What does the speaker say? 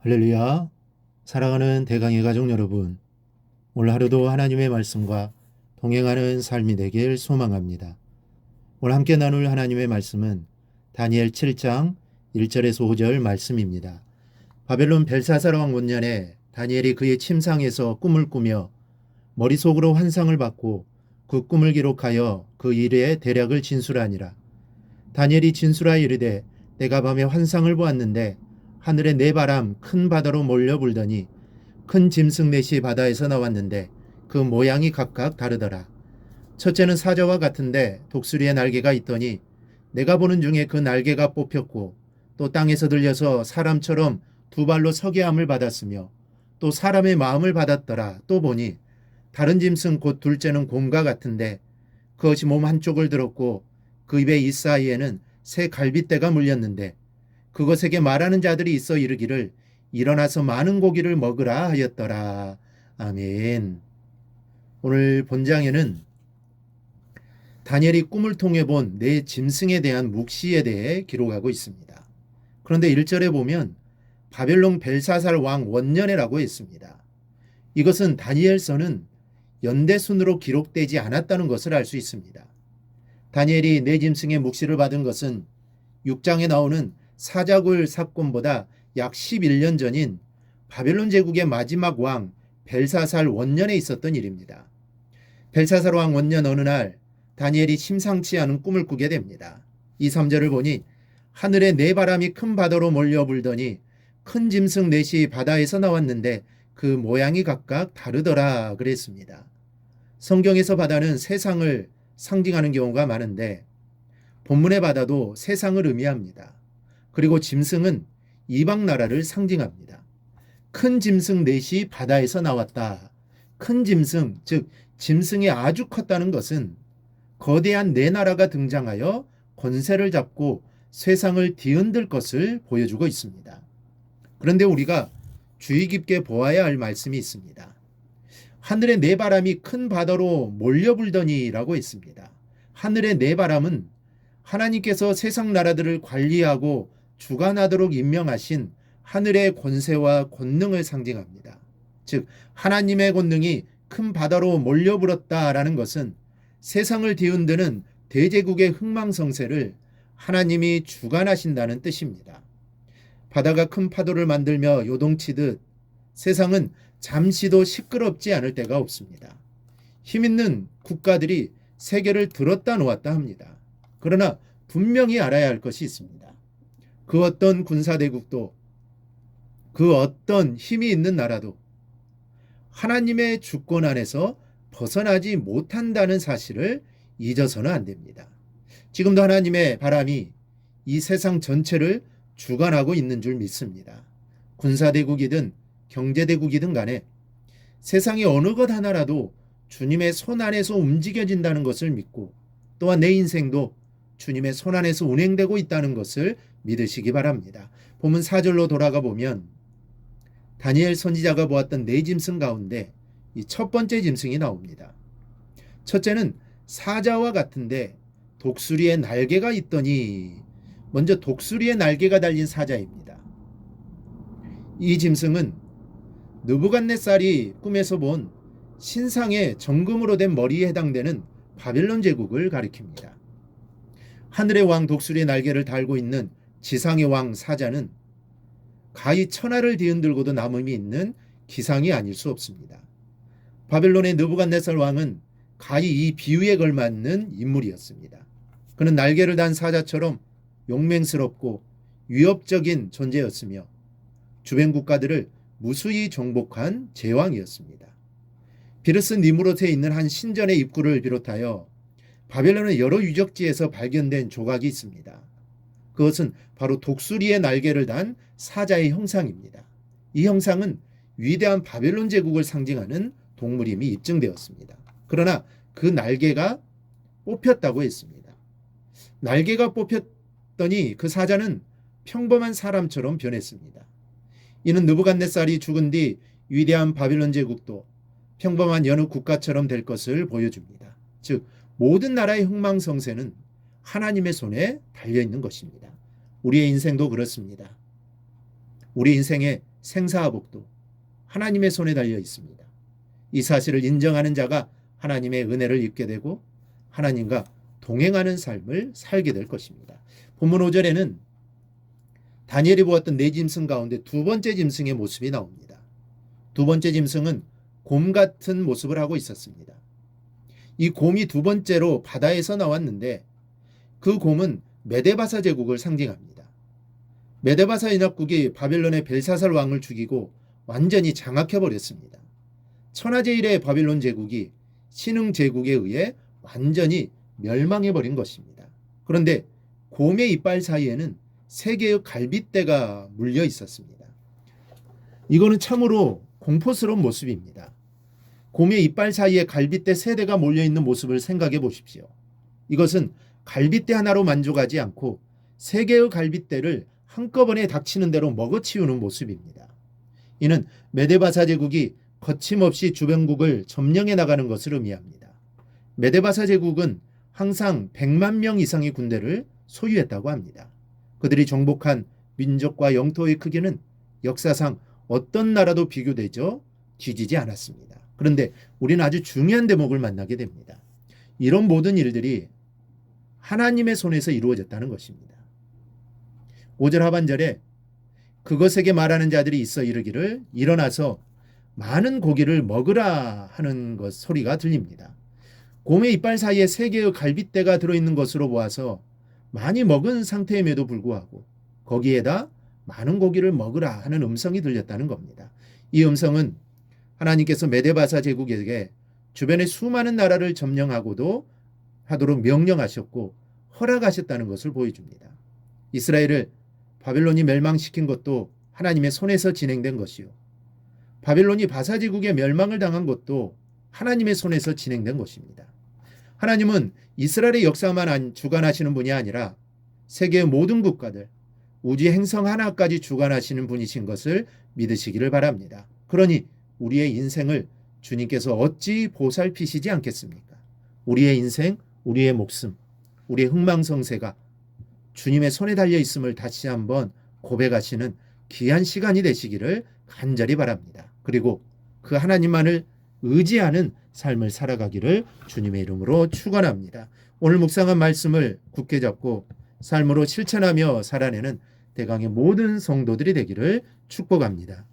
할렐루야. 사랑하는 대강의 가족 여러분, 오늘 하루도 하나님의 말씀과 동행하는 삶이 되길 소망합니다. 오늘 함께 나눌 하나님의 말씀은 다니엘 7장 1절에서 5절 말씀입니다. 바벨론 벨사살 왕 원년에 다니엘이 그의 침상에서 꿈을 꾸며 머릿속으로 환상을 받고 그 꿈을 기록하여 그 일의 대략을 진술하니라. 다니엘이 진술하여 이르되 내가 밤에 환상을 보았는데 하늘에 네 바람 큰 바다로 몰려 불더니 큰 짐승 넷이 바다에서 나왔는데 그 모양이 각각 다르더라. 첫째는 사자와 같은데 독수리의 날개가 있더니 내가 보는 중에 그 날개가 뽑혔고 또 땅에서 들려서 사람처럼 두 발로 서게 함을 받았으며 또 사람의 마음을 받았더라. 또 보니 다른 짐승 곧 둘째는 곰과 같은데 그것이 몸 한쪽을 들었고 그 입의 이 사이에는 새 갈빗대가 물렸는데 그것에게 말하는 자들이 있어 이르기를 일어나서 많은 고기를 먹으라 하였더라. 아멘. 오늘 본장에는 다니엘이 꿈을 통해 본 네 짐승에 대한 묵시에 대해 기록하고 있습니다. 그런데 1절에 보면 바벨론 벨사살 왕 원년에라고 했습니다. 이것은 다니엘서는 연대순으로 기록되지 않았다는 것을 알 수 있습니다. 다니엘이 네 짐승의 묵시를 받은 것은 6장에 나오는 사자굴 사건보다 약 11년 전인 바벨론 제국의 마지막 왕 벨사살 원년에 있었던 일입니다. 벨사살 왕 원년 어느 날 다니엘이 심상치 않은 꿈을 꾸게 됩니다. 이 3절을 보니 하늘에 네 바람이 큰 바다로 몰려 불더니 큰 짐승 넷이 바다에서 나왔는데 그 모양이 각각 다르더라 그랬습니다. 성경에서 바다는 세상을 상징하는 경우가 많은데 본문의 바다도 세상을 의미합니다. 그리고 짐승은 이방 나라를 상징합니다. 큰 짐승 넷이 바다에서 나왔다. 큰 짐승, 즉 짐승이 아주 컸다는 것은 거대한 네 나라가 등장하여 권세를 잡고 세상을 뒤흔들 것을 보여주고 있습니다. 그런데 우리가 주의 깊게 보아야 할 말씀이 있습니다. 하늘의 네 바람이 큰 바다로 몰려불더니라고 했습니다. 하늘의 네 바람은 하나님께서 세상 나라들을 관리하고 주관하도록 임명하신 하늘의 권세와 권능을 상징합니다. 즉 하나님의 권능이 큰 바다로 몰려불었다라는 것은 세상을 뒤흔드는 대제국의 흥망성쇠를 하나님이 주관하신다는 뜻입니다. 바다가 큰 파도를 만들며 요동치듯 세상은 잠시도 시끄럽지 않을 때가 없습니다. 힘있는 국가들이 세계를 들었다 놓았다 합니다. 그러나 분명히 알아야 할 것이 있습니다. 그 어떤 군사대국도 그 어떤 힘이 있는 나라도 하나님의 주권 안에서 벗어나지 못한다는 사실을 잊어서는 안 됩니다. 지금도 하나님의 바람이 이 세상 전체를 주관하고 있는 줄 믿습니다. 군사대국이든 경제대국이든 간에 세상의 어느 것 하나라도 주님의 손 안에서 움직여진다는 것을 믿고 또한 내 인생도 주님의 손 안에서 운행되고 있다는 것을 믿으시기 바랍니다. 본문 4절로 돌아가 보면 다니엘 선지자가 보았던 네 짐승 가운데 이 첫 번째 짐승이 나옵니다. 첫째는 사자와 같은데 독수리의 날개가 있더니, 먼저 독수리의 날개가 달린 사자입니다. 이 짐승은 느부갓네살이 꿈에서 본 신상의 정금으로 된 머리에 해당되는 바벨론 제국을 가리킵니다. 하늘의 왕 독수리의 날개를 달고 있는 지상의 왕 사자는 가히 천하를 뒤흔들고도 남음이 있는 기상이 아닐 수 없습니다. 바벨론의 느부갓네살 왕은 가히 이 비유에 걸맞는 인물이었습니다. 그는 날개를 단 사자처럼 용맹스럽고 위협적인 존재였으며 주변 국가들을 무수히 정복한 제왕이었습니다. 비르스 니무롯에 있는 한 신전의 입구를 비롯하여 바벨론의 여러 유적지에서 발견된 조각이 있습니다. 그것은 바로 독수리의 날개를 단 사자의 형상입니다. 이 형상은 위대한 바벨론 제국을 상징하는 동물임이 입증되었습니다. 그러나 그 날개가 뽑혔다고 했습니다. 날개가 뽑혔더니 그 사자는 평범한 사람처럼 변했습니다. 이는 느부갓네살이 죽은 뒤 위대한 바벨론 제국도 평범한 여느 국가처럼 될 것을 보여줍니다. 즉 모든 나라의 흥망성쇠는 하나님의 손에 달려있는 것입니다. 우리의 인생도 그렇습니다. 우리 인생에 생사와 복도 하나님의 손에 달려 있습니다. 이 사실을 인정하는 자가 하나님의 은혜를 입게 되고 하나님과 동행하는 삶을 살게 될 것입니다. 본문 5절에는 다니엘이 보았던 네 짐승 가운데 두 번째 짐승의 모습이 나옵니다. 두 번째 짐승은 곰 같은 모습을 하고 있었습니다. 이 곰이 두 번째로 바다에서 나왔는데 그 곰은 메데바사 제국을 상징합니다. 메데바사 연합국이 바벨론의 벨사살 왕을 죽이고 완전히 장악해버렸습니다. 천하제일의 바벨론 제국이 신흥 제국에 의해 완전히 멸망해버린 것입니다. 그런데 곰의 이빨 사이에는 세 개의 갈빗대가 물려 있었습니다. 이거는 참으로 공포스러운 모습입니다. 곰의 이빨 사이에 갈빗대 세 대가 몰려있는 모습을 생각해 보십시오. 이것은 갈빗대 하나로 만족하지 않고 세 개의 갈빗대를 한꺼번에 닥치는 대로 먹어치우는 모습입니다. 이는 메데바사 제국이 거침없이 주변국을 점령해 나가는 것을 의미합니다. 메데바사 제국은 항상 100만 명 이상의 군대를 소유했다고 합니다. 그들이 정복한 민족과 영토의 크기는 역사상 어떤 나라도 비교되죠 뒤지지 않았습니다. 그런데 우리는 아주 중요한 대목을 만나게 됩니다. 이런 모든 일들이 하나님의 손에서 이루어졌다는 것입니다. 5절 하반절에 그것에게 말하는 자들이 있어 이르기를 일어나서 많은 고기를 먹으라 하는 것 소리가 들립니다. 곰의 이빨 사이에 세 개의 갈빗대가 들어있는 것으로 보아서 많이 먹은 상태임에도 불구하고 거기에다 많은 고기를 먹으라 하는 음성이 들렸다는 겁니다. 이 음성은 하나님께서 메데바사 제국에게 주변의 수많은 나라를 점령하고도 하도록 명령하셨고 허락하셨다는 것을 보여줍니다. 이스라엘을 바벨론이 멸망시킨 것도 하나님의 손에서 진행된 것이요. 바벨론이 바사 제국의 멸망을 당한 것도 하나님의 손에서 진행된 것입니다. 하나님은 이스라엘의 역사만 주관하시는 분이 아니라 세계의 모든 국가들, 우주 행성 하나까지 주관하시는 분이신 것을 믿으시기를 바랍니다. 그러니 우리의 인생을 주님께서 어찌 보살피시지 않겠습니까? 우리의 인생, 우리의 목숨, 우리의 흥망성쇠가 주님의 손에 달려 있음을 다시 한번 고백하시는 귀한 시간이 되시기를 간절히 바랍니다. 그리고 그 하나님만을 의지하는 삶을 살아가기를 주님의 이름으로 축원합니다. 오늘 묵상한 말씀을 굳게 잡고 삶으로 실천하며 살아내는 대강의 모든 성도들이 되기를 축복합니다.